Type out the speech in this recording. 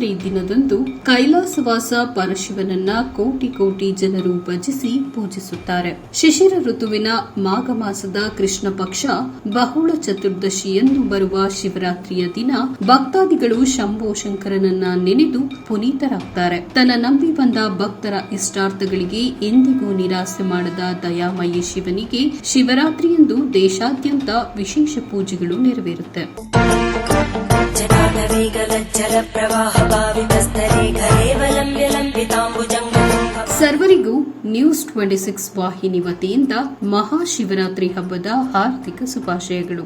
ಶಿವರಾತ್ರಿ ದಿನದಂದು ಕೈಲಾಸವಾಸ ಪರಶಿವನನ್ನ ಕೋಟಿ ಕೋಟಿ ಜನರು ಭಜಿಸಿ ಪೂಜಿಸುತ್ತಾರೆ. ಶಿಶಿರ ಋತುವಿನ ಮಾಘ ಮಾಸದ ಕೃಷ್ಣ ಪಕ್ಷ ಬಹುಳ ಚತುರ್ದಶಿಯಂದು ಬರುವ ಶಿವರಾತ್ರಿಯ ದಿನ ಭಕ್ತಾದಿಗಳು ಶಂಭೋ ಶಂಕರನನ್ನ ನೆನೆದು ಪುನೀತರಾಗ್ತಾರೆ. ತನ್ನ ನಂಬಿ ಬಂದ ಭಕ್ತರ ಇಷ್ಟಾರ್ಥಗಳಿಗೆ ಎಂದಿಗೂ ನಿರಾಸೆ ಮಾಡದ ದಯಾಮಯಿ ಶಿವನಿಗೆ ಶಿವರಾತ್ರಿಯಂದು ದೇಶಾದ್ಯಂತ ವಿಶೇಷ ಪೂಜೆಗಳು ನೆರವೇರುತ್ತೆ. ಸರ್ವರಿಗೂ ನ್ಯೂಸ್ 26 ವಾಹಿನಿ ವತಿಯಿಂದ ಮಹಾಶಿವರಾತ್ರಿ ಹಬ್ಬದ ಹಾರ್ದಿಕ ಶುಭಾಶಯಗಳು.